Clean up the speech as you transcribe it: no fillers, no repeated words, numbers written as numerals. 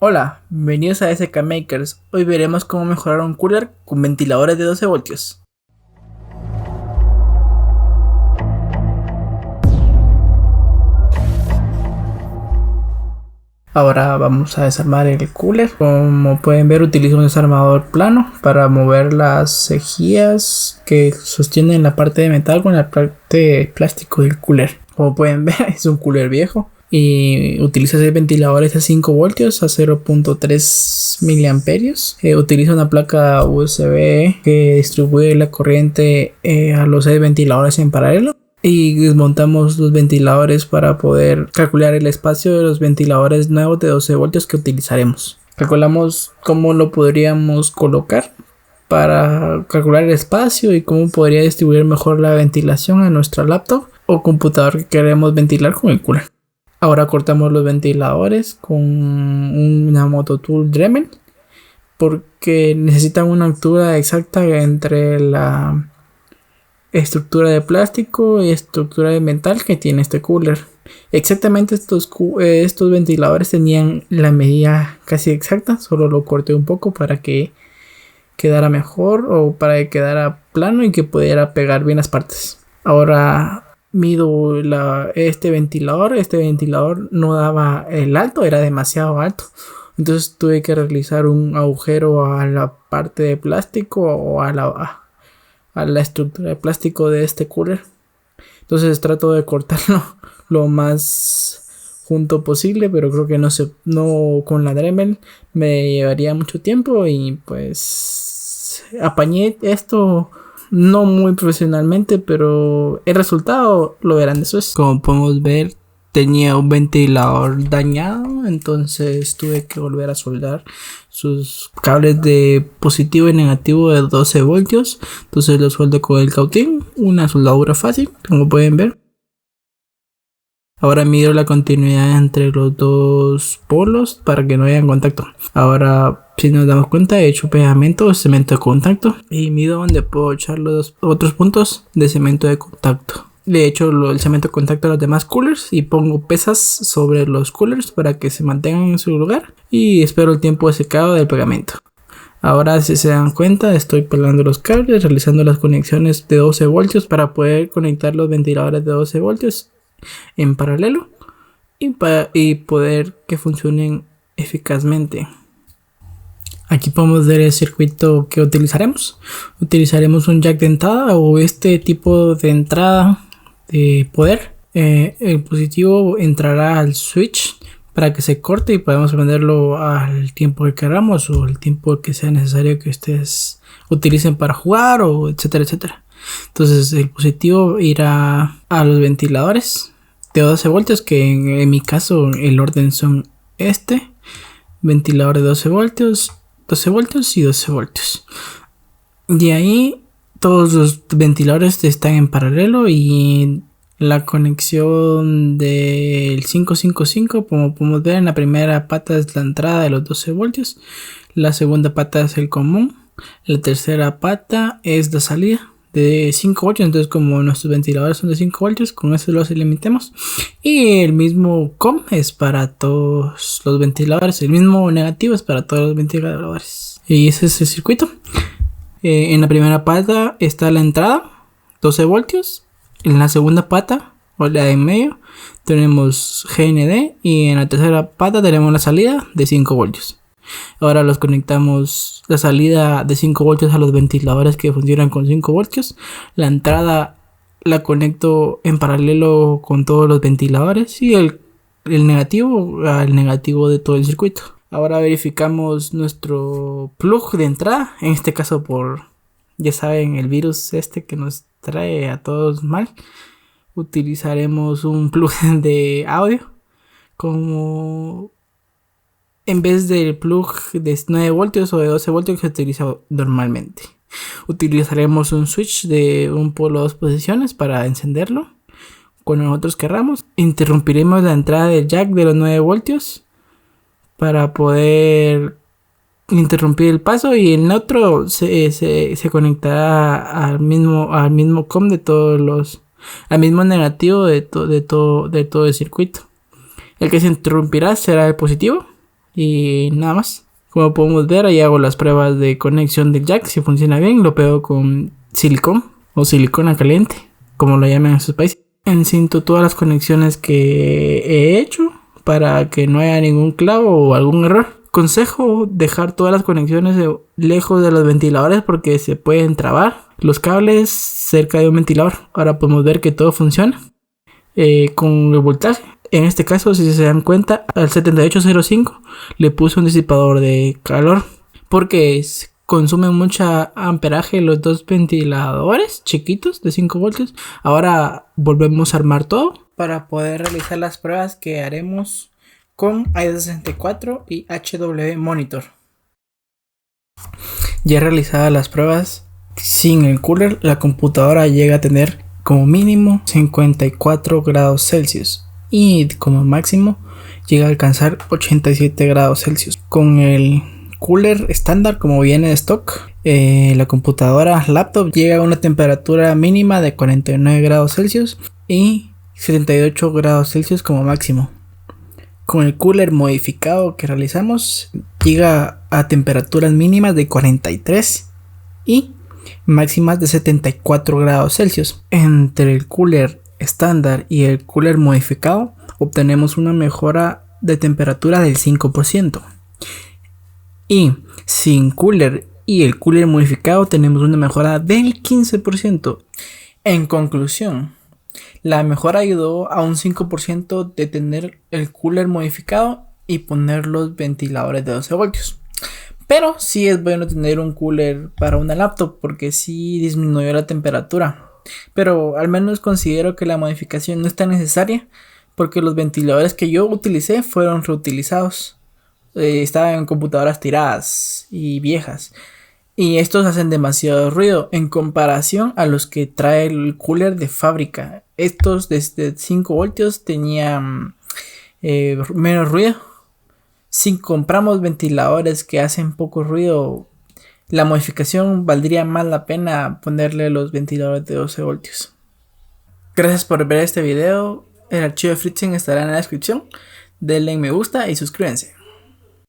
Hola, bienvenidos a SK Makers. Hoy veremos cómo mejorar un cooler con ventiladores de 12 voltios. Ahora vamos a desarmar el cooler. Como pueden ver, utilizo un desarmador plano para mover las cejillas que sostienen la parte de metal con la parte de plástico del cooler. Como pueden ver, es un cooler viejo y utiliza 6 ventiladores a 5 voltios a 0.3 miliamperios. Utiliza una placa USB que distribuye la corriente a los 6 ventiladores en paralelo. Y desmontamos los ventiladores para poder calcular el espacio de los ventiladores nuevos de 12 voltios que utilizaremos. Calculamos cómo lo podríamos colocar para calcular el espacio y cómo podría distribuir mejor la ventilación a nuestra laptop o computador que queremos ventilar con el cooler. Ahora cortamos los ventiladores con una Mototool Dremel porque necesitan una altura exacta entre la estructura de plástico y estructura de metal que tiene este cooler. Exactamente estos ventiladores tenían la medida casi exacta, solo lo corté un poco para que quedara mejor o para que quedara plano y que pudiera pegar bien las partes. Ahora mido este ventilador no daba el alto, era demasiado alto. Entonces tuve que realizar un agujero a la parte de plástico o a la estructura de plástico de este cooler. Entonces trato de cortarlo lo más junto posible, pero creo que no con la Dremel me llevaría mucho tiempo y pues apañé esto no muy profesionalmente, pero el resultado lo verán después. Como podemos ver, tenía un ventilador dañado, entonces tuve que volver a soldar sus cables de positivo y negativo de 12 voltios. Entonces lo sueldo con el cautín, una soldadura fácil, como pueden ver. Ahora mido la continuidad entre los dos polos para que no haya contacto. Ahora, si nos damos cuenta, he hecho pegamento de cemento de contacto y mido donde puedo echar los otros puntos de cemento de contacto. Le echo el cemento de contacto a los demás coolers y pongo pesas sobre los coolers para que se mantengan en su lugar y espero el tiempo de secado del pegamento. Ahora, si se dan cuenta, estoy pelando los cables, realizando las conexiones de 12 voltios para poder conectar los ventiladores de 12 voltios en paralelo y poder que funcionen eficazmente. Aquí podemos ver el circuito que utilizaremos. Utilizaremos un jack de entrada o este tipo de entrada de poder. El positivo entrará al switch para que se corte y podamos prenderlo al tiempo que queramos o el tiempo que sea necesario que ustedes utilicen para jugar o etcétera, etcétera. Entonces el positivo irá a los ventiladores de 12 voltios, que en mi caso el orden son ventilador de 12 voltios, 12 voltios y 12 voltios. De ahí todos los ventiladores están en paralelo y la conexión del 555, como podemos ver, en la primera pata es la entrada de los 12 voltios, la segunda pata es el común, la tercera pata es la salida de 5 voltios. Entonces, como nuestros ventiladores son de 5 voltios, con eso los limitemos. Y el mismo COM es para todos los ventiladores, el mismo negativo es para todos los ventiladores. Y ese es el circuito. En la primera pata está la entrada, 12 voltios. En la segunda pata, o la de en medio, tenemos GND. Y en la tercera pata tenemos la salida de 5 voltios. Ahora los conectamos la salida de 5 voltios a los ventiladores que funcionan con 5 voltios. La entrada la conecto en paralelo con todos los ventiladores y el negativo al negativo de todo el circuito. Ahora verificamos nuestro plug de entrada, en este caso ya saben, el virus que nos trae a todos mal. Utilizaremos un plug de audio como en vez del plug de 9 voltios o de 12 voltios que se utiliza normalmente. Utilizaremos un switch de un polo a 2 posiciones para encenderlo cuando nosotros querramos. Interrumpiremos la entrada del jack de los 9 voltios para poder interrumpir el paso y el neutro se conectará al mismo COM de todos al mismo negativo de todo el circuito. El que se interrumpirá será el positivo y nada más. Como podemos ver, ahí hago las pruebas de conexión del jack. Si funciona bien, lo pego con silicón o silicona caliente, como lo llaman en sus países. Encinto todas las conexiones que he hecho para que no haya ningún clavo o algún error. Consejo: dejar todas las conexiones lejos de los ventiladores porque se pueden trabar los cables cerca de un ventilador. Ahora podemos ver que todo funciona con el voltaje. En este caso, si se dan cuenta, al 7805 le puse un disipador de calor porque consumen mucha amperaje los dos ventiladores chiquitos de 5 voltios. Ahora volvemos a armar todo para poder realizar las pruebas que haremos con AIDA64 y HW Monitor. Ya realizadas las pruebas sin el cooler, la computadora llega a tener como mínimo 54 grados Celsius y como máximo llega a alcanzar 87 grados Celsius. Con el cooler estándar, como viene de stock, la computadora laptop llega a una temperatura mínima de 49 grados Celsius y 78 grados Celsius como máximo. Con el cooler modificado que realizamos, llega a temperaturas mínimas de 43 y máximas de 74 grados Celsius. Entre el cooler estándar y el cooler modificado obtenemos una mejora de temperatura del 5%. Y sin cooler y el cooler modificado tenemos una mejora del 15%. En conclusión, la mejora ayudó a un 5% de tener el cooler modificado y poner los ventiladores de 12 voltios. Pero sí es bueno tener un cooler para una laptop porque sí disminuyó la temperatura. Pero al menos considero que la modificación no es tan necesaria porque los ventiladores que yo utilicé fueron reutilizados. Estaban en computadoras tiradas y viejas. Y estos hacen demasiado ruido en comparación a los que trae el cooler de fábrica. Estos desde 5 voltios tenían menos ruido. Si compramos ventiladores que hacen poco ruido, la modificación valdría más la pena ponerle los ventiladores de 12 voltios. Gracias por ver este video. El archivo de Fritzen estará en la descripción. Denle me gusta y suscríbanse.